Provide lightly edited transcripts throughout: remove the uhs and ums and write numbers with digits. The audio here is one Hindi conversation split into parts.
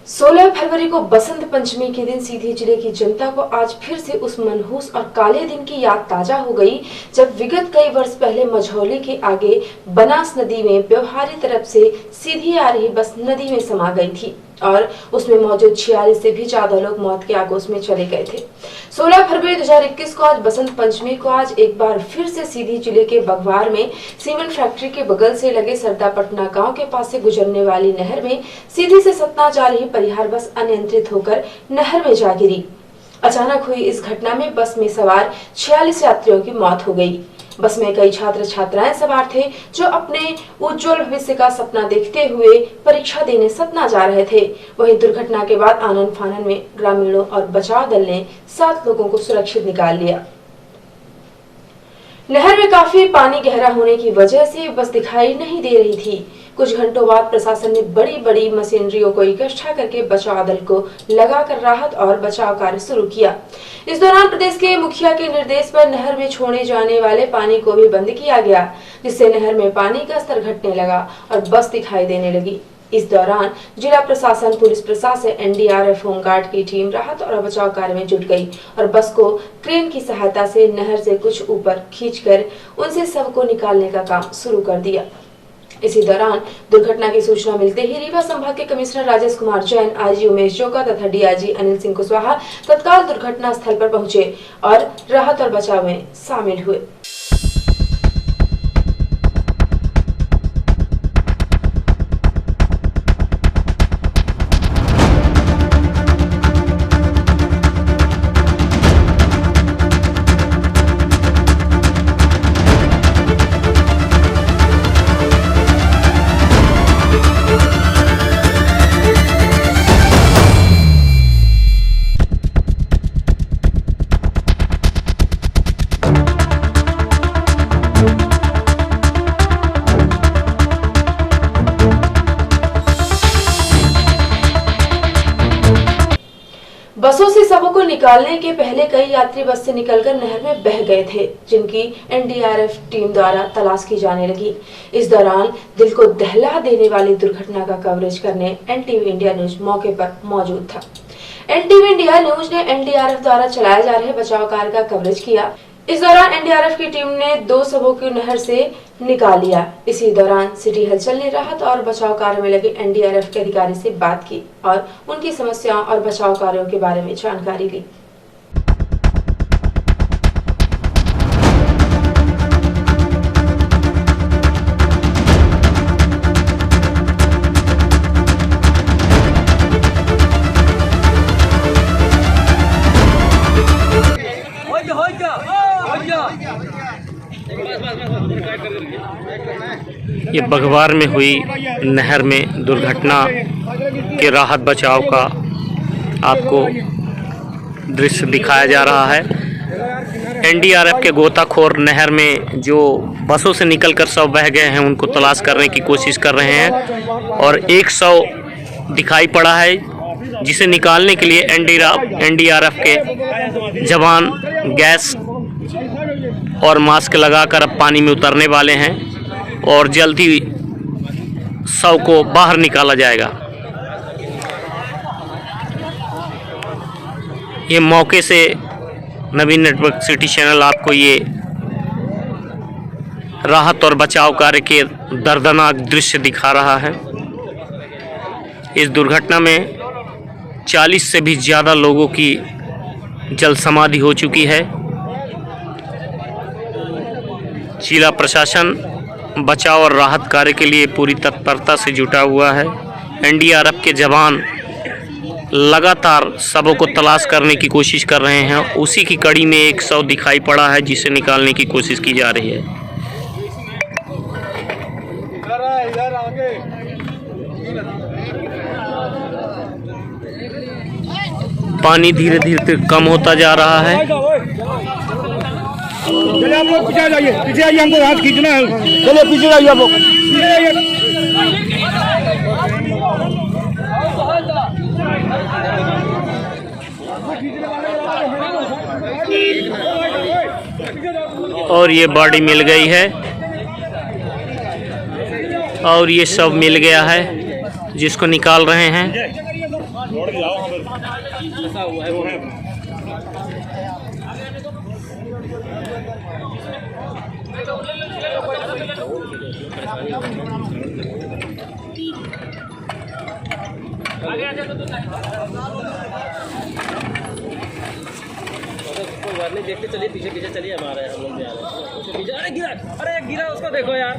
16 फरवरी को बसंत पंचमी के दिन सीधी जिले की जनता को आज फिर से उस मनहूस और काले दिन की याद ताजा हो गई जब विगत कई वर्ष पहले मझौली के आगे बनास नदी में व्यवहारी तरफ से सीधी आ रही बस नदी में समा गई थी और उसमें मौजूद 46 से भी ज्यादा लोग मौत के आगोश में चले गए थे। 16 फरवरी 2021 को आज बसंत पंचमी को आज एक बार फिर से सीधी जिले के बगवार में सीमेंट फैक्ट्री के बगल से लगे सरदापटना गांव के पास से गुजरने वाली नहर में सीधी से सतना जा रही परिहार बस अनियंत्रित होकर नहर में जा गिरी। अचानक हुई इस घटना में बस में सवार 46 यात्रियों की मौत हो गई। बस में कई छात्र छात्राएं सवार थे जो अपने उज्जवल भविष्य का सपना देखते हुए परीक्षा देने सतना जा रहे थे। वहीं दुर्घटना के बाद आनन फानन में ग्रामीणों और बचाव दल ने 7 लोगों को सुरक्षित निकाल लिया। नहर में काफी पानी गहरा होने की वजह से बस दिखाई नहीं दे रही थी। कुछ घंटों बाद प्रशासन ने बड़ी बड़ी मशीनरियों को इकट्ठा करके बचाव दल को लगाकर राहत और बचाव कार्य शुरू किया। इस दौरान प्रदेश के मुखिया के निर्देश पर नहर में छोड़े जाने वाले पानी को भी बंद किया गया, जिससे नहर में पानी का स्तर घटने लगा और बस दिखाई देने लगी। इस दौरान जिला प्रशासन, पुलिस प्रशासन, एनडीआरएफ, होमगार्ड की टीम राहत और बचाव कार्य में जुट गई और बस को क्रेन की सहायता से नहर से कुछ ऊपर खींचकर उनसे सबको निकालने का काम शुरू कर दिया। इसी दौरान दुर्घटना की सूचना मिलते ही रीवा संभाग के कमिश्नर राजेश कुमार जैन, आईजी उमेश जोका तथा डीआईजी अनिल सिंह कुशवाहा तत्काल दुर्घटना स्थल पर पहुंचे और राहत और बचाव में शामिल हुए। बसों से शवों को निकालने के पहले कई यात्री बस से निकलकर नहर में बह गए थे, जिनकी एनडीआरएफ टीम द्वारा तलाश की जाने लगी। इस दौरान दिल को दहला देने वाली दुर्घटना का कवरेज करने एनटीवी इंडिया न्यूज मौके पर मौजूद था। एनटीवी इंडिया न्यूज ने एनडीआरएफ द्वारा चलाए जा रहे बचाव कार्य का कवरेज किया। इस दौरान एनडीआरएफ की टीम ने 2 शवों को नहर से निकाल लिया। इसी दौरान सिटी हलचल ने राहत और बचाव कार्य में लगे एनडीआरएफ के अधिकारी से बात की और उनकी समस्याओं और बचाव कार्यों के बारे में जानकारी ली। ये बगवार में हुई नहर में दुर्घटना के राहत बचाव का आपको दृश्य दिखाया जा रहा है। एनडीआरएफ के गोताखोर नहर में जो बसों से निकलकर शव बह गए हैं उनको तलाश करने की कोशिश कर रहे हैं और एक शव दिखाई पड़ा है जिसे निकालने के लिए एनडीआरएफ के जवान गैस और मास्क लगाकर अब पानी में उतरने वाले हैं और जल्दी शव को बाहर निकाला जाएगा। ये मौके से नवीन नेटवर्क सिटी चैनल आपको ये राहत और बचाव कार्य के दर्दनाक दृश्य दिखा रहा है। इस दुर्घटना में 40 से भी ज़्यादा लोगों की जल समाधि हो चुकी है। जिला प्रशासन बचाव और राहत कार्य के लिए पूरी तत्परता से जुटा हुआ है। एनडीआरएफ के जवान लगातार शवों को तलाश करने की कोशिश कर रहे हैं। उसी की कड़ी में एक शव दिखाई पड़ा है जिसे निकालने की कोशिश की जा रही है। पानी धीरे धीरे कम होता जा रहा है। चलिए आप लोग पीछे आइए, हमको हाथ खींचना है। चलिए पीछे आइए आप लोग। और ये बॉडी मिल गई है और ये सब मिल गया है जिसको निकाल रहे हैं। देखते चलिए, पीछे पीछे चलिए, हमारे हम लोग भी आ रहे हैं पीछे। अरे गिरा, अरे गिरा, उसको देखो यार।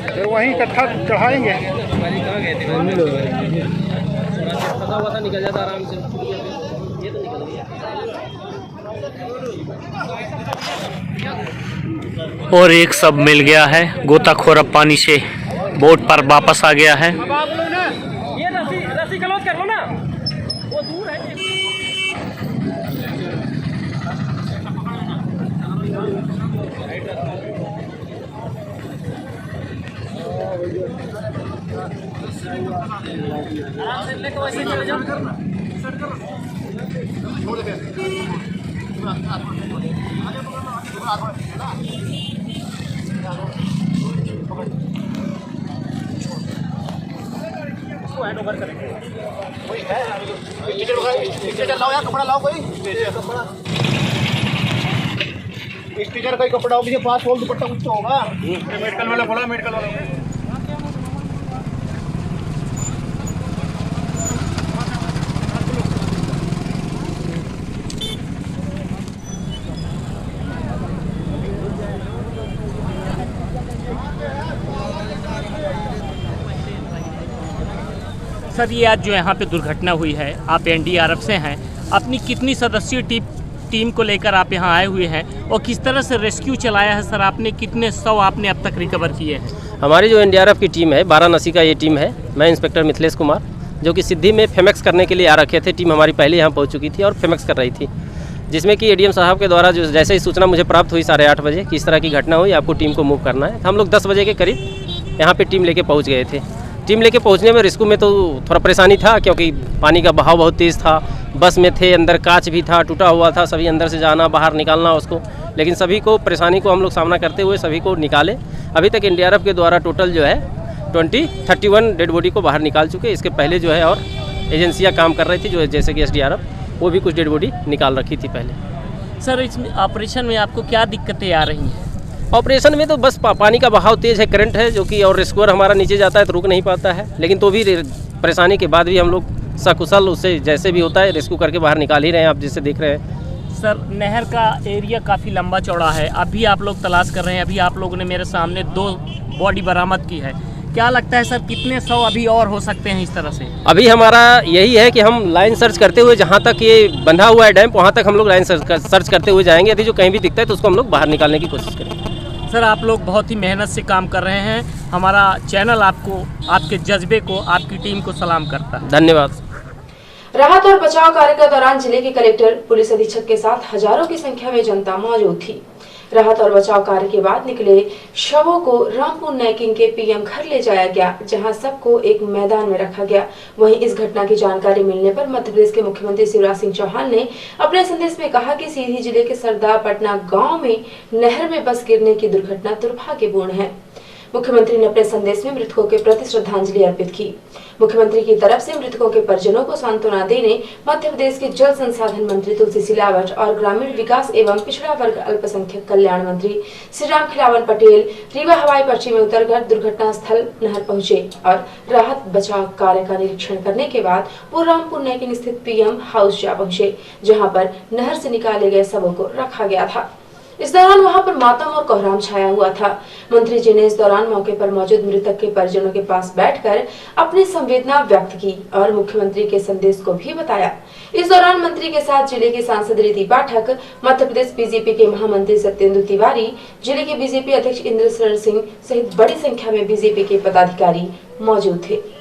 फिर वहीं इकट्ठा चढ़ाएंगे। कहाँ गए थे? फंसा हुआ था, निकल जाता आराम से। ये तो निकल गया। और एक सब मिल गया है। गोताखोर अब पानी से बोट पर वापस आ गया है। ये रस्सी क्लोज कर लो ना, वो दूर है। कपड़ा लाओ, कोई स्टीकर का कपड़ा हो, मुझे पास होल दुपट्टा कुछ तो होगा। मेडिकल वाला बोला, मेडिकल वाला। सर, ये आज जो यहाँ पे दुर्घटना हुई है, आप एनडीआरएफ से हैं, अपनी कितनी सदस्यीय टीम को लेकर आप यहाँ आए हुए हैं और किस तरह से रेस्क्यू चलाया है सर? आपने कितने शव आपने अब तक रिकवर किए हैं? हमारी जो एनडीआरएफ की टीम है, वाराणसी का ये टीम है। मैं इंस्पेक्टर मिथिलेश कुमार, जो कि सिद्धि में फेमेक्स करने के लिए आ रखे थे। टीम हमारी पहले यहाँ पहुँच चुकी थी और फेमेक्स कर रही थी, जिसमें कि एडीएम साहब के द्वारा जो जैसे ही सूचना मुझे प्राप्त हुई 8:30 बजे कि इस तरह की घटना हुई, आपको टीम को मूव करना है। हम लोग 10 बजे के करीब यहाँ पर टीम लेके पहुँच गए थे। टीम लेके पहुंचने में रेस्क्यू में तो थोड़ा परेशानी था, क्योंकि पानी का बहाव बहुत तेज़ था। बस में थे, अंदर कांच भी था, टूटा हुआ था, सभी अंदर से जाना बाहर निकालना उसको, लेकिन सभी को परेशानी को हम लोग सामना करते हुए सभी को निकाले। अभी तक एनडीआरएफ के द्वारा टोटल जो है 31 डेड बॉडी को बाहर निकाल चुके। इसके पहले जो है और एजेंसियाँ काम कर रही थी, जो जैसे कि एसडीआरएफ, वो भी कुछ डेड बॉडी निकाल रखी थी पहले। सर, इस ऑपरेशन में आपको क्या दिक्कतें आ रही हैं? ऑपरेशन में तो बस पानी का बहाव तेज़ है, करंट है, जो कि और रेस्क्यूअर हमारा नीचे जाता है तो रुक नहीं पाता है, लेकिन तो भी परेशानी के बाद भी हम लोग सकुशल उससे जैसे भी होता है रेस्क्यू करके बाहर निकाल ही रहे हैं, आप जैसे देख रहे हैं। सर, नहर का एरिया काफ़ी लंबा चौड़ा है, अभी आप लोग तलाश कर रहे हैं। अभी आप लोगों ने मेरे सामने 2 बॉडी बरामद की है। क्या लगता है सर, कितने शव अभी और हो सकते हैं इस तरह से? अभी हमारा यही है कि हम लाइन सर्च करते हुए, जहाँ तक ये बंधा हुआ है डैम, वहाँ तक हम लोग लाइन सर्च करते हुए जाएंगे। यदि जो कहीं भी दिखता है तो उसको हम लोग बाहर निकालने की कोशिश करेंगे। सर, आप लोग बहुत ही मेहनत से काम कर रहे हैं। हमारा चैनल आपको, आपके जज्बे को, आपकी टीम को सलाम करता है। धन्यवाद। राहत और बचाव कार्य के दौरान जिले के कलेक्टर, पुलिस अधीक्षक के साथ हजारों की संख्या में जनता मौजूद थी। राहत और बचाव कार्य के बाद निकले शवों को रामपुर नैकिंग के पीएम घर ले जाया गया, जहां सबको एक मैदान में रखा गया। वहीं इस घटना की जानकारी मिलने पर मध्य प्रदेश के मुख्यमंत्री शिवराज सिंह चौहान ने अपने संदेश में कहा कि सीधी जिले के सरदारपटना गांव में नहर में बस गिरने की दुर्घटना दुर्भाग्यपूर्ण है। मुख्यमंत्री ने अपने संदेश में मृतकों के प्रति श्रद्धांजलि अर्पित की। मुख्यमंत्री की तरफ से मृतकों के परिजनों को सांत्वना देने मध्य प्रदेश के जल संसाधन मंत्री तुलसी सिलावट और ग्रामीण विकास एवं पिछड़ा वर्ग अल्पसंख्यक कल्याण मंत्री श्री राम खिलावन पटेल रीवा हवाई पट्टी में उतरकर दुर्घटना स्थल नहर पहुंचे और राहत बचाव कार्य का निरीक्षण करने के बाद वो रामपुर नैकिंग स्थित पीएम हाउस जा पहुंचे, जहां पर नहर से निकाले गए शवों को रखा गया था। इस दौरान वहां पर मातम और कोहराम छाया हुआ था। मंत्री जी ने इस दौरान मौके पर मौजूद मृतक के परिजनों के पास बैठकर अपनी संवेदना व्यक्त की और मुख्यमंत्री के संदेश को भी बताया। इस दौरान मंत्री के साथ जिले के सांसद रीति पाठक, मध्य प्रदेश बीजेपी के महामंत्री सत्येंदु तिवारी, जिले के बीजेपी अध्यक्ष इंद्र शरण सिंह सहित बड़ी संख्या में बीजेपी के पदाधिकारी मौजूद थे।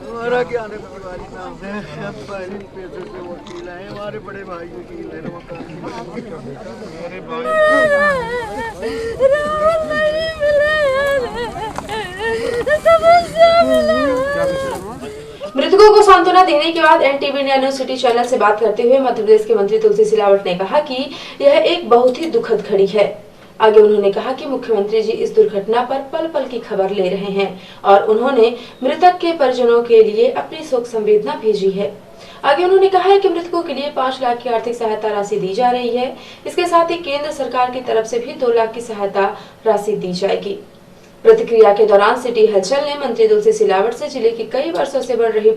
हमारा क्या आने वाली नाम है, पहले पैसे से वकील है, हमारे बड़े भाई वकील है, मेरे भाई मृतकों को सांत्वना देने के बाद एनटीवी ने न्यूज सिटी चैनल से बात करते हुए मध्य प्रदेश के मंत्री तुलसी सिलावट ने कहा कि यह एक बहुत ही दुखद घड़ी है। आगे उन्होंने कहा कि मुख्यमंत्री जी इस दुर्घटना पर पल पल की खबर ले रहे हैं और उन्होंने मृतक के परिजनों के लिए अपनी शोक संवेदना भेजी है। आगे उन्होंने कहा है कि मृतकों के लिए 5 लाख की आर्थिक सहायता राशि दी जा रही है। इसके साथ ही केंद्र सरकार की तरफ से भी 2 लाख की सहायता राशि दी जाएगी। प्रतिक्रिया के दौरान सिटी हलचल ने मंत्री तुलसी सिलावट से जिले की कई वर्षों से बन रही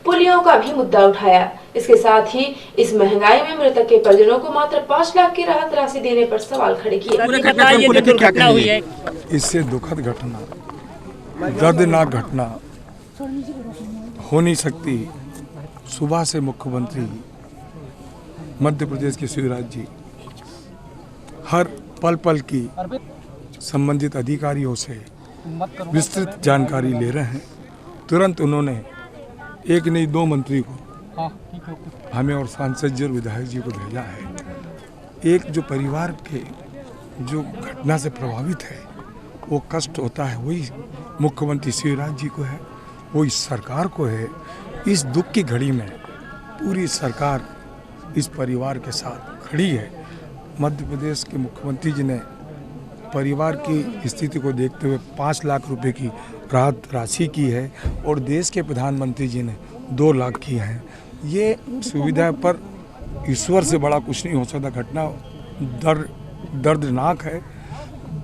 पुलियों का भी मुद्दा उठाया। इसके साथ ही इस महंगाई में मृतक के परिजनों को मात्र 5 लाख की राहत राशि देने पर सवाल खड़े किए। इससे दुखद घटना, दर्दनाक घटना हो नहीं सकती। सुबह से मुख्यमंत्री मध्य प्रदेश के शिवराज जी हर पल पल की संबंधित अधिकारियों से विस्तृत जानकारी ले रहे हैं। तुरंत उन्होंने एक नहीं 2 मंत्री को हमें और सांसद जी और विधायक जी को भेजा है। एक जो परिवार के जो घटना से प्रभावित है वो कष्ट होता है, वही मुख्यमंत्री शिवराज जी को है, वही सरकार को है। इस दुख की घड़ी में पूरी सरकार इस परिवार के साथ खड़ी है। मध्य प्रदेश के मुख्यमंत्री जी ने परिवार की स्थिति को देखते हुए 5 लाख रुपए की राहत राशि की है और देश के प्रधानमंत्री जी ने 2 लाख की है। ये सुविधा पर ईश्वर से बड़ा कुछ नहीं हो सकता। घटना दर्दनाक है,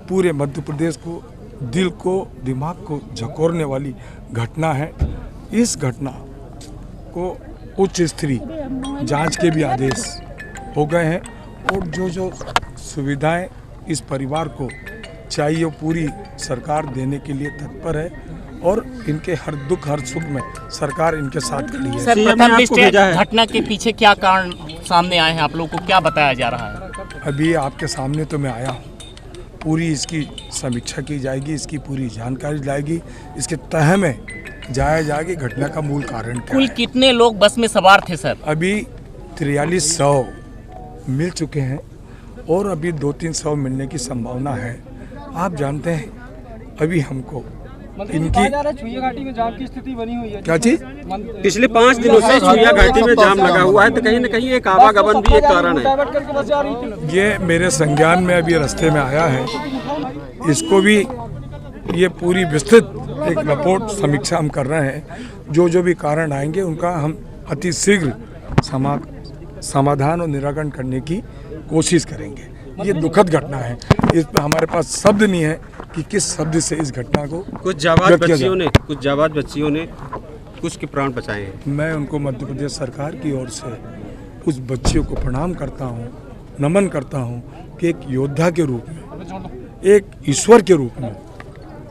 पूरे मध्य प्रदेश को, दिल को, दिमाग को झकोरने वाली घटना है। इस घटना को उच्च स्तरीय जांच के भी आदेश हो गए हैं और जो सुविधाएं इस परिवार को चाहिए वो पूरी सरकार देने के लिए तत्पर है और इनके हर दुख हर सुख में सरकार इनके साथ खड़ी है। सर, प्रथम दृष्टया घटना के पीछे क्या कारण सामने आए हैं, आप लोगों को क्या बताया जा रहा है? अभी आपके सामने तो मैं आया हूँ, पूरी इसकी समीक्षा की जाएगी, इसकी पूरी जानकारी लाएगी, इसके तह में जाया जाएगी घटना का मूल कारण क्या कुल है। कितने लोग बस में सवार थे सर? अभी 4300 मिल चुके हैं और अभी 200-300 मिलने की संभावना है। आप जानते हैं अभी हमको इनकी घाटी में जाम की स्थिति बनी हुई है। क्या चीज? पिछले 5 दिनों से छुइया घाटी में जाम लगा हुआ है, तो कहीं न कहीं एक आवागमन भी एक कारण है। ये मेरे संज्ञान में अभी रास्ते में आया है, इसको भी ये पूरी विस्तृत एक रिपोर्ट समीक्षा हम कर रहे हैं। जो भी कारण आएंगे उनका हम अति शीघ्र समाधान और निराकरण करने की कोशिश करेंगे। ये दुखद घटना है, इस पर हमारे पास शब्द नहीं है कि किस शब्द से इस घटना को कुछ जाबाज बच्चियों ने कुछ के प्राण बचाए हैं। मैं उनको मध्य प्रदेश सरकार की ओर से उस बच्चियों को प्रणाम करता हूँ, नमन करता हूँ कि एक योद्धा के रूप में, एक ईश्वर के रूप में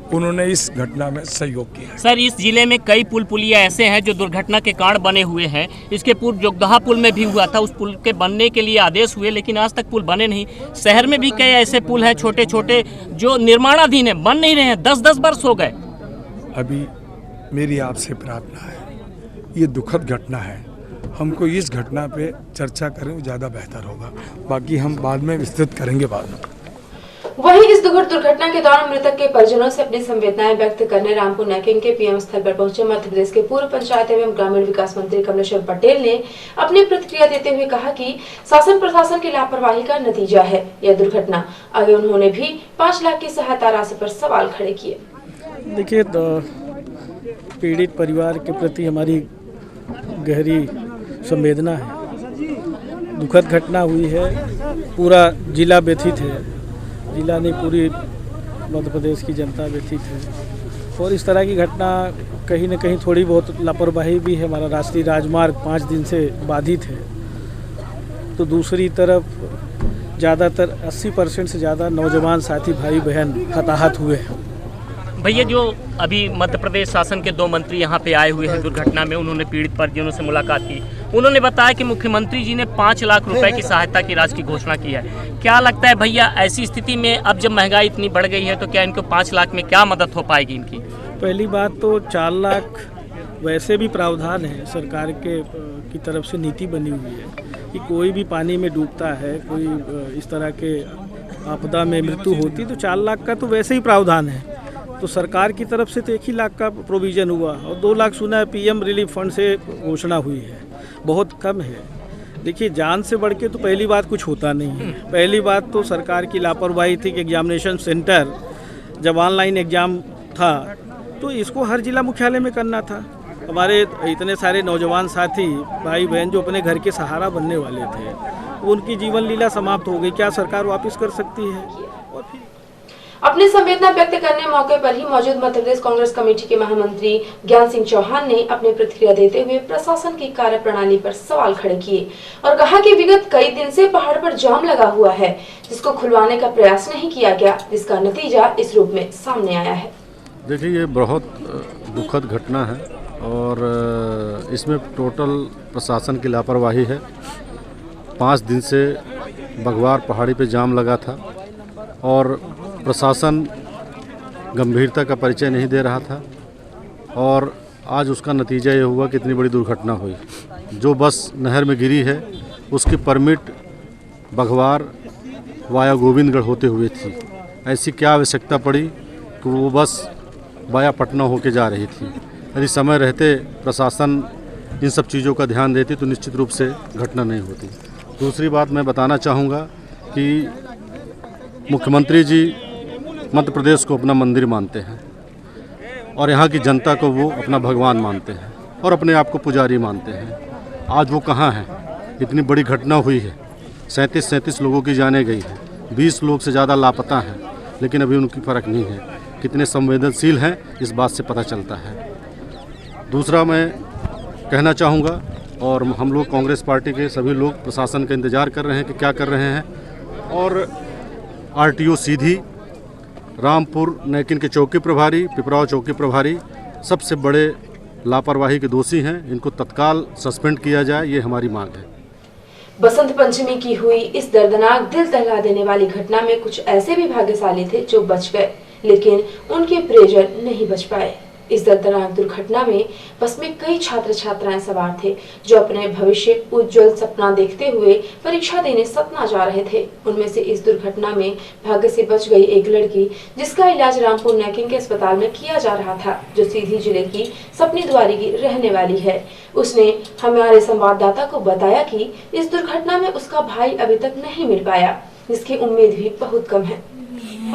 उन्होंने इस घटना में सहयोग किया। सर, इस जिले में कई पुलिया ऐसे हैं जो दुर्घटना के कारण बने हुए हैं। इसके पूर्व जोगदहा पुल में भी हुआ था, उस पुल के बनने के लिए आदेश हुए लेकिन आज तक पुल बने नहीं। शहर में भी कई ऐसे पुल हैं छोटे छोटे जो निर्माणाधीन है, बन नहीं रहे हैं, 10-10 वर्ष हो गए। अभी मेरी आपसे प्रार्थना है, ये दुखद घटना है, हमको इस घटना पे चर्चा करें ज़्यादा बेहतर होगा, बाकी हम बाद में विस्तृत करेंगे बाद में। वहीं इस दुखद दुर्घटना के दौरान मृतक के परिजनों से अपनी संवेदनाएं व्यक्त करने रामपुर नैकिंग के पीएम स्थल पर पहुंचे मध्य प्रदेश के पूर्व पंचायत एवं ग्रामीण विकास मंत्री कमलेश्वर पटेल ने अपनी प्रतिक्रिया देते हुए कहा कि शासन प्रशासन की लापरवाही का नतीजा है यह दुर्घटना। आगे उन्होंने भी 5 लाख की सहायता राशि पर सवाल खड़े किए। देखिए, पीड़ित परिवार के प्रति हमारी गहरी संवेदना है। दुखद घटना हुई है, पूरा जिला व्यथित है, जिला नहीं पूरी मध्य प्रदेश की जनता व्यथित है। और इस तरह की घटना कहीं न कहीं थोड़ी बहुत लापरवाही भी है। हमारा राष्ट्रीय राजमार्ग 5 दिन से बाधित है, तो दूसरी तरफ ज़्यादातर 80% से ज़्यादा नौजवान साथी भाई बहन हताहत हुए हैं। भैया, जो अभी मध्य प्रदेश शासन के 2 मंत्री यहाँ पे आए हुए हैं दुर्घटना में, उन्होंने पीड़ित परिजनों से मुलाकात की। उन्होंने बताया कि मुख्यमंत्री जी ने 5 लाख रुपए की सहायता की राशि की घोषणा की है। क्या लगता है भैया, ऐसी स्थिति में अब जब महंगाई इतनी बढ़ गई है तो क्या इनको 5 लाख में क्या मदद हो पाएगी इनकी? पहली बात तो 4 लाख वैसे भी प्रावधान है, सरकार की तरफ से नीति बनी हुई है कि कोई भी पानी में डूबता है, कोई इस तरह के आपदा में मृत्यु होती तो 4 लाख का तो वैसे ही प्रावधान है, तो सरकार की तरफ से तो 1 ही लाख का प्रोविज़न हुआ और 2 लाख सुना है पीएम रिलीफ फंड से घोषणा हुई है, बहुत कम है। देखिए, जान से बढ़ के तो पहली बात कुछ होता नहीं है। पहली बात तो सरकार की लापरवाही थी कि एग्जामिनेशन सेंटर जब ऑनलाइन एग्ज़ाम था तो इसको हर जिला मुख्यालय में करना था। हमारे इतने सारे नौजवान साथी भाई बहन जो अपने घर के सहारा बनने वाले थे, उनकी जीवन लीला समाप्त हो गई। क्या सरकार वापस कर सकती है? और फिर अपनी संवेदना व्यक्त करने मौके पर ही मौजूद मध्य प्रदेश कांग्रेस कमेटी के महामंत्री ज्ञान सिंह चौहान ने अपनी प्रतिक्रिया देते हुए प्रशासन की कार्यप्रणाली पर सवाल खड़े किए और कहा कि विगत कई दिन से पहाड़ पर जाम लगा हुआ है, जिसको खुलवाने का प्रयास नहीं किया गया, जिसका नतीजा इस रूप में सामने आया है। देखिए, ये बहुत दुखद घटना है और इसमें टोटल प्रशासन की लापरवाही है। 5 दिन से बघवार पहाड़ी पे जाम लगा था और प्रशासन गंभीरता का परिचय नहीं दे रहा था और आज उसका नतीजा ये हुआ कि इतनी बड़ी दुर्घटना हुई। जो बस नहर में गिरी है उसकी परमिट बघवार वाया गोविंदगढ़ होते हुए थी। ऐसी क्या आवश्यकता पड़ी कि वो बस वाया पटना होके जा रही थी। यदि समय रहते प्रशासन इन सब चीज़ों का ध्यान देती तो निश्चित रूप से घटना नहीं होती। दूसरी बात मैं बताना चाहूँगा कि मुख्यमंत्री जी मध्य प्रदेश को अपना मंदिर मानते हैं और यहाँ की जनता को वो अपना भगवान मानते हैं और अपने आप को पुजारी मानते हैं। आज वो कहाँ हैं? इतनी बड़ी घटना हुई है, 37 लोगों की जाने गई है, 20 लोग से ज़्यादा लापता हैं, लेकिन अभी उनकी फ़र्क नहीं है। कितने संवेदनशील हैं इस बात से पता चलता है। दूसरा मैं कहना चाहूँगा और हम लोग कांग्रेस पार्टी के सभी लोग प्रशासन का इंतज़ार कर रहे हैं कि क्या कर रहे हैं और आरटीओ सीधी, रामपुर नैकिन के चौकी प्रभारी, पिपराव चौकी प्रभारी सबसे बड़े लापरवाही के दोषी हैं। इनको तत्काल सस्पेंड किया जाए, ये हमारी मांग है। बसंत पंचमी की हुई इस दर्दनाक दिल दहला देने वाली घटना में कुछ ऐसे भी भाग्यशाली थे जो बच गए, लेकिन उनके प्रियजन नहीं बच पाए। इस दर्दनाक दुर्घटना में बस में कई छात्र छात्राएं सवार थे जो अपने भविष्य उज्जवल सपना देखते हुए परीक्षा देने सतना जा रहे थे। उनमें से इस दुर्घटना में भाग्य से बच गई एक लड़की, जिसका इलाज रामपुर नैकिन के अस्पताल में किया जा रहा था, जो सीधी जिले की सपनी द्वारी की रहने वाली है। उसने हमारे संवाददाता को बताया कि इस दुर्घटना में उसका भाई अभी तक नहीं मिल पाया, जिसकी उम्मीद भी बहुत कम है।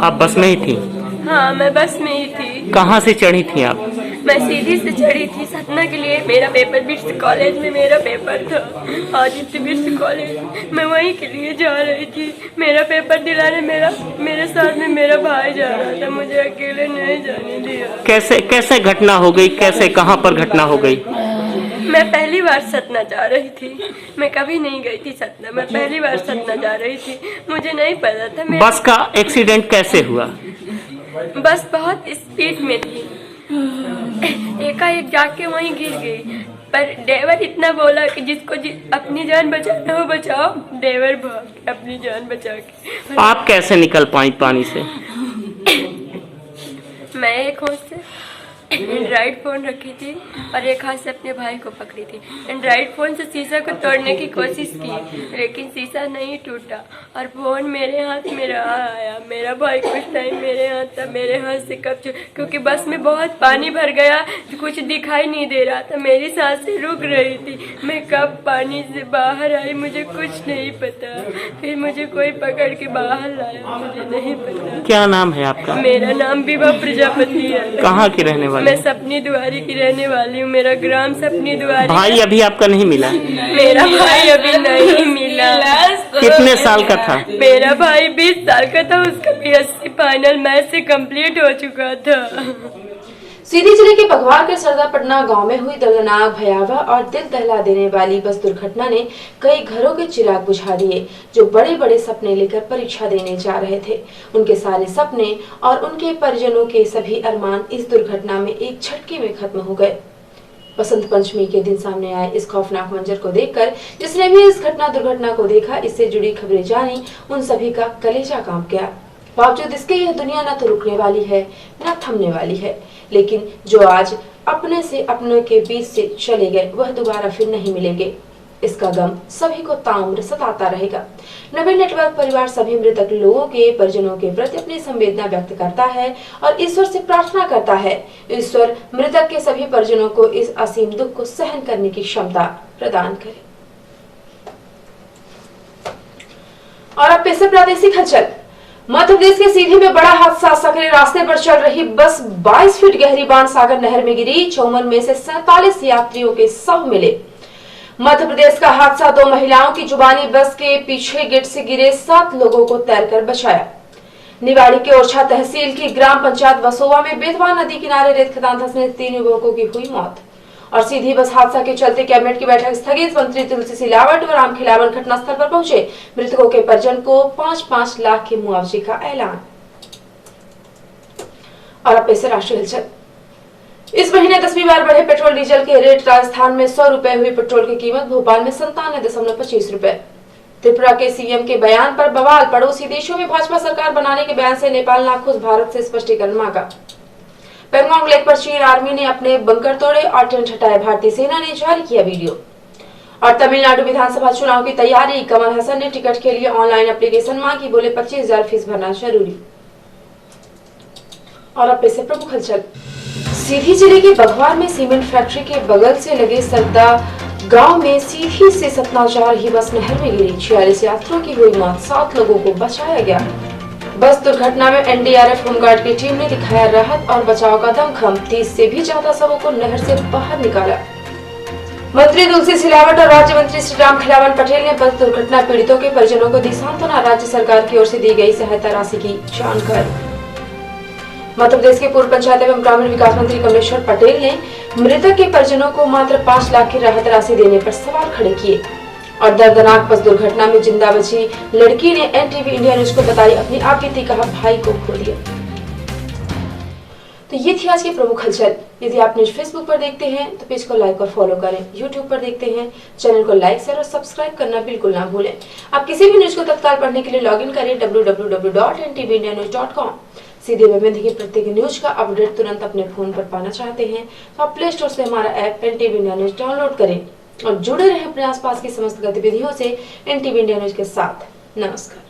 आप बस में ही थी? हाँ, मैं बस में ही थी। कहाँ से चढ़ी थी आप? मैं सीधी से चढ़ी थी सतना के लिए। मेरा पेपर बिट्स कॉलेज में मेरा पेपर था, आदित्य बिट्स कॉलेज। मैं वहीं के लिए जा रही थी। मेरा पेपर दिलाने मेरे साथ में मेरा भाई जा रहा था, मुझे अकेले नहीं जाने दिया। कैसे घटना हो गई? कैसे, कहाँ पर घटना हो गई? मैं पहली बार सतना जा रही थी। मैं कभी नहीं गई थी सतना, मैं पहली बार सतना जा रही थी। मुझे नहीं पता था। बस का एक्सीडेंट कैसे हुआ? बस बहुत स्पीड में थी, एकाएक जाके वहीं गिर गई। पर ड्राइवर इतना बोला कि जिसको अपनी जान बचाना हो बचाओ। ड्राइवर भाग अपनी जान बचा के। आप कैसे निकल पाई पानी से? मैं एक हाथ से एंड्रॉइड फ़ोन रखी थी और एक हाथ से अपने भाई को पकड़ी थी। एंड्रॉइड फ़ोन से शीशा को तोड़ने की कोशिश की, लेकिन शीशा नहीं टूटा और फ़ोन मेरे हाथ में रहा आया। मेरा भाई कुछ टाइम मेरे हाथ था, मेरे हाथ से कब क्योंकि बस में बहुत पानी भर गया, कुछ दिखाई नहीं दे रहा था। मेरी सांसें रुक रही थी। मैं कब पानी से बाहर आई मुझे कुछ नहीं पता। फिर मुझे कोई पकड़ के बाहर लाया, मुझे नहीं पता। क्या नाम है आपका? मेरा नाम विभा प्रजापति है। कहाँ की रहने वाली? मैं सपनी द्वारी की रहने वाली हूँ। मेरा ग्राम सपनी द्वारी। भाई अभी आपका नहीं मिला? मेरा भाई अभी नहीं मिला। कितने साल का था? मेरा भाई 20 साल का था। उसका BSc फाइनल मैथ से कंप्लीट हो चुका था। सीधी जिले के बघवार के सरदापटना गांव में हुई दर्दनाक, भयावह और दिल दहला देने वाली बस दुर्घटना ने कई घरों के चिराग बुझा दिए, जो बड़े बड़े सपने लेकर परीक्षा देने जा रहे थे। उनके सारे सपने और उनके परिजनों के सभी अरमान इस दुर्घटना में एक झटके में खत्म हो गए। बसंत पंचमी के दिन सामने आए इस खौफनाक मंजर को देखकर जिसने भी इस दुर्घटना को देखा, इससे जुड़ी खबरें जानी, उन सभी का कलेजा कांप गया। बावजूद इसके यह दुनिया न तो रुकने वाली है न थमने वाली है, लेकिन जो आज अपने से अपनों के बीच से चले गए वह दोबारा फिर नहीं मिलेंगे। इसका गम सभी को ताउम्र सताता रहेगा। नवीन नेटवर्क परिवार सभी मृतक लोगों के परिजनों के प्रति अपनी संवेदना व्यक्त करता है और ईश्वर से प्रार्थना करता है, ईश्वर मृतक के सभी परिजनों को इस असीम दुख को सहन करने की क्षमता प्रदान करे। और अब पेश है प्रादेशिक हलचल। मध्य प्रदेश के सीधी में बड़ा हादसा। सकरे रास्ते पर चल रही बस 22 फीट गहरी बाणसागर नहर में गिरी। 54 में से 47 यात्रियों के शव मिले। मध्य प्रदेश का हादसा 2 महिलाओं की जुबानी बस के पीछे गेट से गिरे 7 लोगों को तैरकर बचाया। निवाड़ी के ओरछा तहसील की ग्राम पंचायत वसोवा में बेतवा नदी किनारे रेत खदान धंसने 3 युवकों की हुई मौत। और सीधी बस हादसा के चलते कैबिनेट की बैठक स्थगित। मंत्री तुलसी सिलावट और राम खिलावन घटनास्थल पर पहुंचे। मृतकों के परिजन को 5-5 लाख के मुआवजे का ऐलान। और अब पेश है राष्ट्रीय हलचल। इस महीने 10वीं बार बढ़े पेट्रोल डीजल के रेट। राजस्थान में 100 रुपए हुई पेट्रोल की कीमत, भोपाल में 97.25 रुपए। त्रिपुरा के सीएम के बयान पर बवाल। पड़ोसी देशों में भाजपा सरकार बनाने के बयान से नेपाल नाखुश, भारत से स्पष्टीकरण मांगा। पेंगोंग लेक पर चीन आर्मी ने अपने बंकर तोड़े और टेंट हटाए। भारतीय सेना ने जारी किया वीडियो। और तमिलनाडु विधानसभा चुनाव की तैयारी। कमल हसन ने टिकट के लिए ऑनलाइन एप्लीकेशन मांगी, बोले 25,000 फीस भरना जरूरी। और अब पेश है प्रमुख हलचल। सीधी जिले के बघवार में सीमेंट फैक्ट्री के बगल से लगे सरदा गांव में सीधी से सतना जा रही बस नहर में गिरी। 46 यात्रियों की हुई मौत, 7 लोगों को बचाया गया। बस दुर्घटना में एनडीआरएफ होमगार्ड की टीम ने दिखाया राहत और बचाव का दमखम। 30 से भी ज्यादा शवों को नहर से बाहर निकाला। मंत्री तुलसी सिलावट और राज्य मंत्री श्री राम खिलावन पटेल ने बस दुर्घटना पीड़ितों के परिजनों को दी सांत्वना। राज्य सरकार की ओर से दी गई सहायता राशि की जानकारी। मध्य प्रदेश के पूर्व पंचायत एवं ग्रामीण विकास मंत्री कमलेश्वर पटेल ने मृतक के परिजनों को मात्र 5 लाख की राहत राशि देने पर सवाल खड़े किए। और दर्दनाक बस दुर्घटना में जिंदा बची लड़की ने एनटीवी इंडिया न्यूज को बताई अपनी आपबीती, कहा भाई को खो दिया। तो ये थी आज की प्रमुख हलचल। यदि आप न्यूज फेसबुक पर देखते हैं तो पेज को लाइक और फॉलो करें। यूट्यूब पर देखते हैं चैनल को लाइक, शेयर और सब्सक्राइब करना बिल्कुल ना भूलें। आप किसी भी न्यूज को तत्काल पढ़ने के लिए लॉगिन करें www.ntvIndianews.com। सीधे वेब में देखिए प्रत्येक न्यूज का अपडेट तुरंत अपने फोन पर पाना चाहते हैं तो आप प्ले स्टोर से हमारा app NTV India news download करें और जुड़े रहें अपने आसपास की समस्त गतिविधियों से एनटीवी इंडिया न्यूज के साथ। नमस्कार।